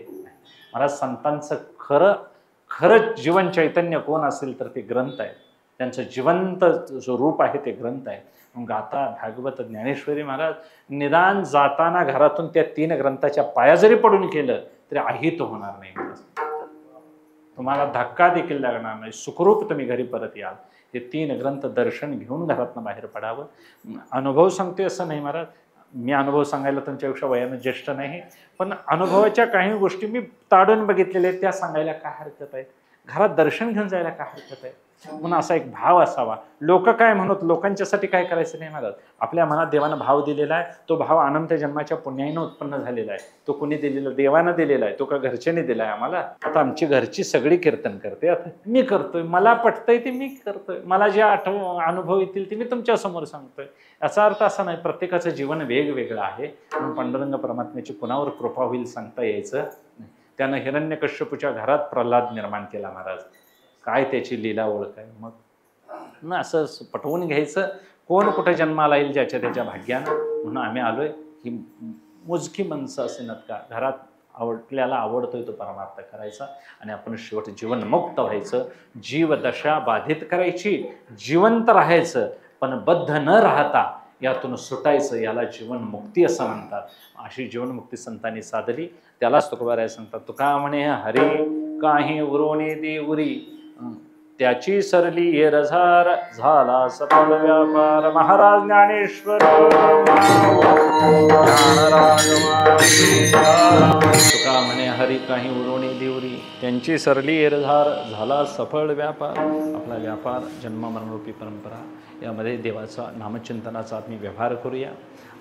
महाराज संतांचं खरं जीवन चैतन्य कोण असेल तर ते ग्रंथ आहे. त्यांचं जिवंत जो रूप आहे ते ग्रंथ आहे. मग गाथा, भागवत, ज्ञानेश्वरी महाराज निदान जाताना घरातून त्या 3 ग्रंथाच्या पाया जरी पडून केलं तरी अहित होणार नाही महाराज. तुम्हाला धक्का देखील लागणार नाही, सुखरूप तुम्ही घरी परत याल. हे 3 ग्रंथ दर्शन घेऊन घरातनं बाहेर पडावं. अनुभव सांगतोय असं नाही महाराज, मी अनुभव सांगायला तुमच्यापेक्षा वयानं ज्येष्ठ नाही, पण अनुभवाच्या काही गोष्टी मी ताडून बघितलेल्या आहेत, त्या सांगायला काय हरकत आहे. घरात दर्शन घेऊन जायला काय हरकत आहे. म्हणून असा एक भाव असावा. लोक काय म्हणत, लोकांच्यासाठी काय करायचं नाही महाराज. आपल्या मनात देवानं भाव दिलेला आहे, तो भाव अनंत जन्माच्या पुण्याईनं उत्पन्न झालेला आहे. तो कुणी दिलेला? देवानं दिलेला आहे. तो का घरच्याने दिलाय आम्हाला? आता आमची घरची सगळी कीर्तन करते, आता मी करतोय, मला पटतंय ते मी करतोय, मला जे अनुभव येतील ते मी तुमच्या समोर सांगतोय. याचा अर्थ असा नाही, प्रत्येकाचं जीवन वेगवेगळं आहे. म्हणून पांडुरंग परमात्म्याची कुणावर कृपा होईल सांगता यायचं नाही. त्यानं हिरण्यकश्यपूच्या घरात प्रल्हाद निर्माण केला महाराज. काय त्याची लीला ओळख आहे. मग ना असं पटवून घ्यायचं, कोण कुठे जन्माला येईल ज्याच्या त्याच्या भाग्यानं. म्हणून आम्ही आलोय ही मोजकी माणसं असेनात का, घरात आपल्याला आवडतोय तो परमार्थ करायचा आणि आपण शेवट जीवनमुक्त व्हायचं. जीवदशा बाधित करायची, जिवंत राहायचं, पण बद्ध न राहता यातून सुटायचं. याला जीवनमुक्ती असं म्हणतात. अशी जीवनमुक्ती संतांनी साधली. त्यालाच तुकोबाराय सांगतात. तुका म्हणे हरी काही उरोणी देउरी, त्याची सरली येरझार, झाला सफल व्यापार. महाराज ज्ञानेश्वर तुका म्हणे हरी काही उरोणी देउरी, त्यांची सरली येरझार, झाला सफळ व्यापार. आपला व्यापार जन्म मरणरूपी परंपरा यामध्ये देवाचा नामचिंतनाचा आम्ही व्यवहार करूया.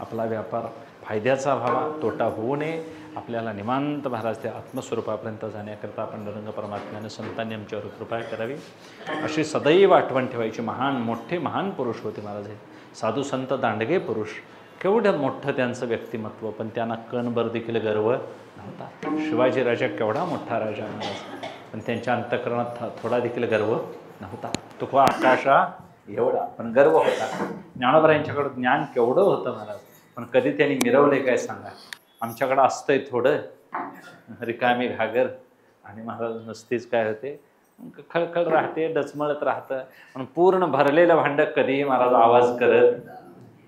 आपला व्यापार फायद्याचा व्हावा, तोटा होऊ नये. आपल्याला निवांत महाराज त्या आत्मस्वरूपापर्यंत जाण्याकरता पांडुरंग परमात्म्यानं संतांनी आमच्यावर कृपा करावी अशी सदैव आठवण ठेवायची. मोठे महान पुरुष होते महाराज हे, साधू संत दांडगे पुरुष. केवढं मोठं त्यांचं व्यक्तिमत्व, पण त्यांना कणभर देखील गर्व नव्हता. शिवाजी राजा केवढा मोठा राजा महाराज, पण त्यांच्या अंतःकरणात थोडा देखील गर्व नव्हता. तुका आकाशा एवढा, पण गर्व होता. ज्ञानोबा यांच्याकडं ज्ञान केवढं होतं महाराज, पण कधी त्यांनी मिरवले काय सांगा. आमच्याकडं असतंय थोडं रिकामी घागर, आणि महाराज नसतेच काय होते, खळखळ राहते, डचमळत राहतं. पण पूर्ण भरलेलं भांड कधीही महाराज आवाज करत.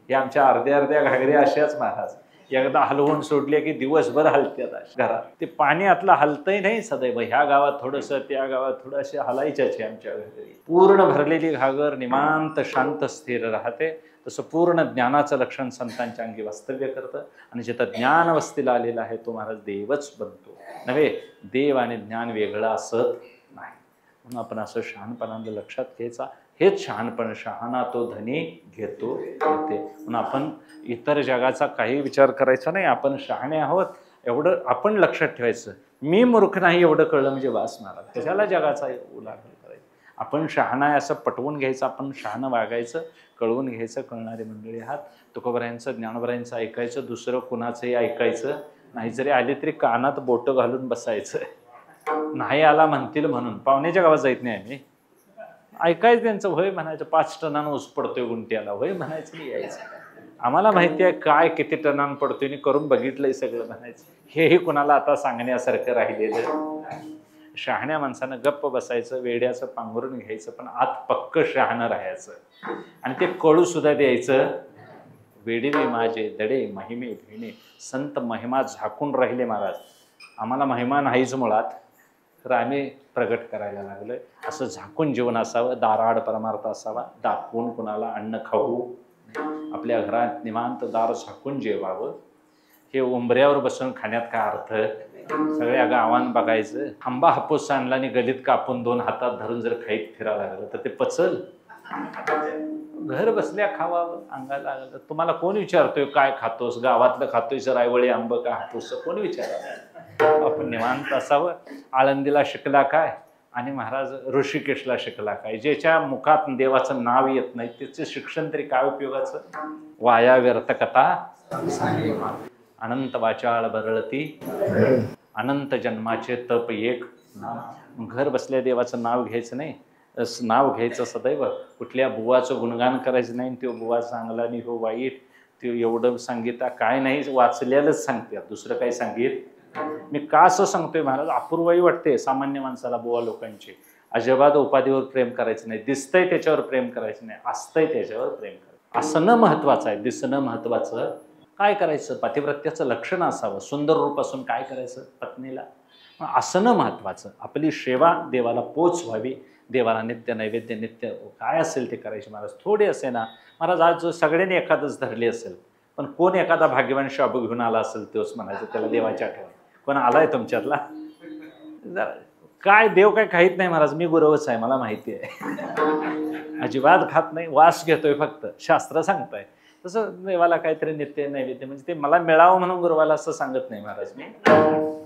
हे आमच्या अर्ध्या अर्ध्या घागरी अशाच महाराज, एकदा हलवून सोडले की दिवसभर हलतात घरात. ते पाणी आतलं हलतंय नाही सदैव, ह्या गावात थोडंसं त्या गावात थोडं, असे हलायच्याच आमच्या घरी. पूर्ण भरलेली घागर निवांत शांत स्थिर राहते. तसं पूर्ण ज्ञानाचं लक्षण संतांच्या अंगी वास्तव्य करतं, आणि जिथं ज्ञान वस्तीला आलेला आहे तो महाराज देवच बनतो नव्हे. देव आणि ज्ञान वेगळं असत नाही. म्हणून आपण असं शहाणपणानं लक्षात घ्यायचा. हेच शहाणपण, शहाणा तो धनी घेतो येते. म्हणून आपण इतर जगाचा काही विचार करायचा नाही. आपण शहाणे आहोत एवढं आपण लक्षात ठेवायचं. मी मूर्ख नाही एवढं कळलं म्हणजे वास महाराज, त्याच्याला जगाचा उलाढाल करायचा. आपण शहाणा आहे असं पटवून घ्यायचं, आपण शहाणं वागायचं, कळवून घ्यायचं. कळणारी मंडळी आहात. तुकोबारायांचं ज्ञानोबारायांचं ऐकायचं, दुसरं कुणाचंही ऐकायचं नाही. जरी आले तरी कानात बोटं घालून बसायचं. नाही आला म्हणतील म्हणून, पाहुण्याच्या गावात जायत नाही आम्ही, ऐकायचं त्यांचं. होय म्हणायचं, 5 टनानं ऊस पडतोय गुंट्याला, होय म्हणायचं, नाही यायचं. आम्हाला माहिती आहे काय किती टनानं पडतोय, आणि करून बघितलंय सगळं म्हणायचं. हेही कुणाला आता सांगण्यासारखं राहिलेलं. शहाण्या माणसानं गप्प बसायचं, वेड्याचं पांघरून घ्यायचं, पण आत पक्क शहाणं राहायचं, आणि ते कळू सुद्धा द्यायचं. वेडीने माझे दडे महिमे भिणे, संत महिमा झाकून राहिले महाराज. आम्हाला महिमा नाहीच मुळात, तर आम्ही प्रगट करायला लागलोय. असं झाकून जीवन असावं, दाराआड परमार्थ असावा. दाखवून कुणाला अन्न खाऊ, आपल्या घरात निवांत दार झाकून जेवावं. हे उंबऱ्यावर बसून खाण्यात काय अर्थ. सगळ्या गावान बघायचं. आंबा हापूस आणला आणि गलीत कापून 2 हातात धरून जर खाईत फिरायला लागलं तर ते पचल. घर बसल्या खावावं, अंगाला लागलं. तुम्हाला कोण विचारतोय काय खातोस, गावातलं खातोय सर रायवळी आंब का हापूस, कोण विचारावं. आपण निवांत असावं. आळंदीला शिकला काय, आणि महाराज ऋषिकेशला शिकला काय. ज्याच्या मुखात देवाचं नाव येत नाही त्याचं शिक्षण तरी काय उपयोगाचं. वाया व्यर्थ कथा अनंत वाचाळ बरळती, अनंत जन्माचे तप एक. घर बसल्या देवाचं नाव घ्यायचं नाही, नाव घ्यायचं सदैव. कुठल्या बुवाचं गुणगान करायचं नाही, तो बुवा चांगला आणि हो वाईट, ते एवढं सांगितलं काय नाही, वाचलेलंच सांगते, दुसरं काही सांगित. मी का असं सांगतोय महाराज, अपूर्वही वाटते सामान्य माणसाला बुवा लोकांची. अजिबात उपाधीवर प्रेम करायचं नाही, दिसतंय त्याच्यावर प्रेम करायचं नाही, असतंय त्याच्यावर प्रेम करायचं. असणं महत्वाचं आहे, दिसणं महत्वाचं. काय करायचं, पतिव्रत्याचं लक्षण असावं. सुंदर रूप असून काय करायचं पत्नीला, असणं महत्वाचं. आपली सेवा देवाला पोच व्हावी. देवाला नित्य नैवेद्य नित्य काय असेल ते करायचे महाराज. थोडे असे ना महाराज, आज सगळ्यांनी एखादंच धरले असेल, पण कोण एखादा भाग्यवान शाबू घेऊन आला असेल तोच म्हणायचं त्याला देवाच्या आठवण. कोण आलाय तुमच्यातला? काय देव काय खाहीत नाही महाराज, मी गुरवच आहे, मला माहिती आहे. अजिबात खात नाही, वास घेतोय फक्त, शास्त्र सांगताय तसं. देवाला काहीतरी नित्य नैवेद्य म्हणजे ते मला मिळावं म्हणून गुरुवाला असं सांगत नाही महाराज. मी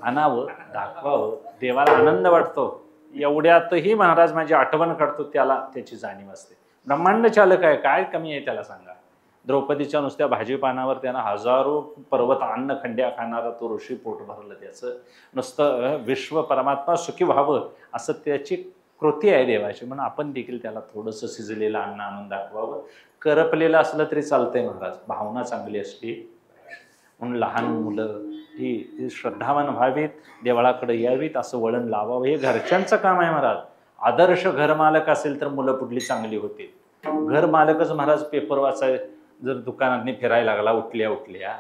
आणावं, दाखवावं, देवाला आनंद वाटतो एवढ्यातही महाराज माझी आठवण काढतो, त्याला त्याची जाणीव असते. ब्रह्मांड चालक आहे, काय कमी आहे त्याला सांगा. द्रौपदीच्या नुसत्या भाजीपानावर त्यानं हजारो पर्वत अन्न खंड्या खाणारा तो ऋषी पोट भरलं त्याचं. नुसतं विश्व परमात्मा सुखी व्हावं असं त्याची कृती आहे देवाची. म्हणून आपण देखील त्याला थोडंसं शिजलेलं अन्न आणून दाखवावं. करपलेलं असलं तरी चालतंय महाराज, भावना चांगली असली म्हणून लहान मुलं ही श्रद्धावान व्हावीत, देवळाकडे यावीत, असं वळण लावावं. हे घरच्यांचं काम आहे महाराज. आदर्श घरमालक असेल तर मुलं पुढली चांगली होतील. घरमालकच महाराज पेपर वाचाय जर दुकानातनी फिरायला लागला उठल्या उठल्या,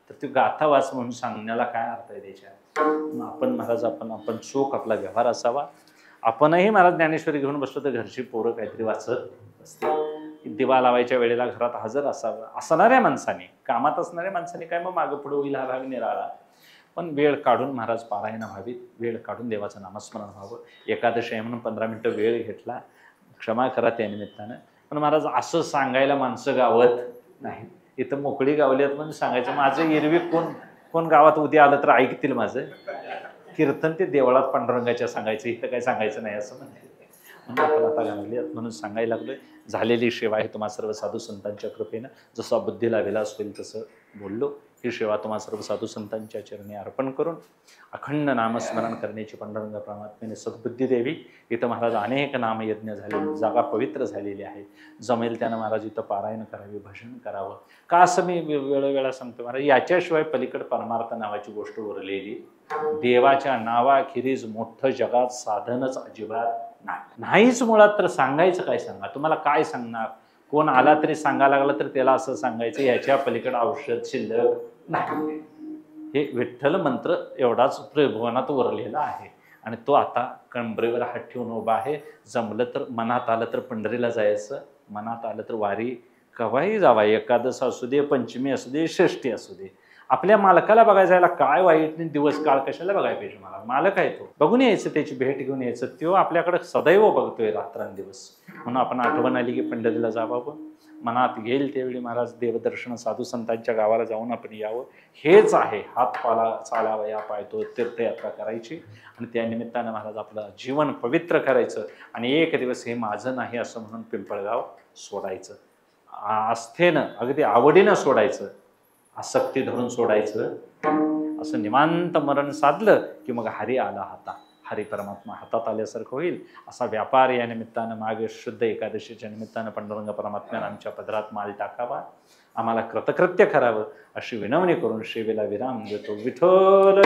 तर ती गाथा वाच म्हणून सांगण्याला काय अर्थ आहे त्याच्यात. आपण महाराज आपण चोख आपला व्यवहार असावा. आपणही महाराज ज्ञानेश्वरी घेऊन बसलो तर घरची पोरं काहीतरी वाचत असतील. दिवा लावायच्या वेळेला घरात हजर असावं. असणाऱ्या माणसाने, कामात असणाऱ्या माणसाने काय मग मागं पुढे होईल हा भाग निराळा, पण वेळ काढून महाराज पारायण व्हावीत, वेळ काढून देवाचं नामस्मरण व्हावं. एकादशी आहे म्हणून 15 मिनिटं वेळ घेतला, क्षमा करा त्या निमित्तानं. पण महाराज असं सांगायला माणसं गावत नाही. इथं मोकळी गावली आहेत म्हणून सांगायचं. माझं एरवी कोण गावात उद्या आलं तर ऐकतील माझं कीर्तन, ते देवळात पांडुरंगाच्या सांगायचं, इथं काय सांगायचं नाही असं म्हणते. म्हणून आपण आता गावली म्हणून सांगायला लागलोय. झालेली सेवा आहे तुम्हा सर्व साधू संतांच्या कृपेनं. जसा बुद्धीला विलास होईल तसं बोललो. ही सेवा तुम्हा सर्व साधू संतांच्या चरणी अर्पण करून अखंड नामस्मरण करण्याची पांडुरंग परमात्म्याने सद्बुद्धी द्यावी. इथं महाराज अनेक नामयज्ञ झाले, जागा पवित्र झालेली आहे. जमेल त्यानं महाराज इथं पारायण करावी, भजन करावं. का असं मी वेळोवेळा सांगतो महाराज, याच्याशिवाय पलीकडे परमार्थ नावाची गोष्ट उरलेली देवाच्या नावाखेरीज मोठं जगात साधनच अजिबात नाहीच मुळात. तर सांगायचं काय सांगा, तुम्हाला काय सांगणार. कोण आला तरी सांगा लागला तर त्याला असं सांगायचं याच्या पलीकडे औषध शिल्लक नाही. हे विठ्ठल मंत्र एवढाच त्रिभुवनात उरलेला आहे आणि तो आता कंबरेवर हात ठेवून उभा आहे. जमलं तर मनात आलं तर पंढरीला जायचं, मनात आलं तर वारी कवाही जावा. एकादश असू दे, पंचमी असू दे, षष्ठी असू दे. आपल्या मालकाला बघायला जायला काय वाईट नाही. दिवस काळ कशाला बघायला पाहिजे. मला मालक आहे तो, बघून यायचं, त्याची भेट घेऊन यायचं. तो आपल्याकडे सदैव बघतोय रात्रंदिवस. म्हणून आपण आठवण आली की पंढरीला जावं. मनात घेईल त्यावेळी महाराज देवदर्शन साधू संतांच्या गावाला जाऊन आपण यावं. हेच आहे. हातपाला चालावया पायतो तीर्थयात्रा करायची आणि त्या निमित्तानं महाराज आपलं जीवन पवित्र करायचं आणि एक दिवस हे माझं नाही असं म्हणून पिंपळगाव सोडायचं. आस्थेनं अगदी आवडीनं सोडायचं, आसक्ती धरून सोडायचं. असं निवांत मरण साधलं की मग हरी आला हाता, हरी परमात्मा हातात आल्यासारखं होईल. असा व्यापार या निमित्तानं मागे शुद्ध एकादशीच्या निमित्तानं पांडुरंग परमात्म्यानं आमच्या पदरात माल टाकावा, आम्हाला कृतकृत्य करावं अशी विनवणी करून सेवेला विराम देतो. विठ्ठल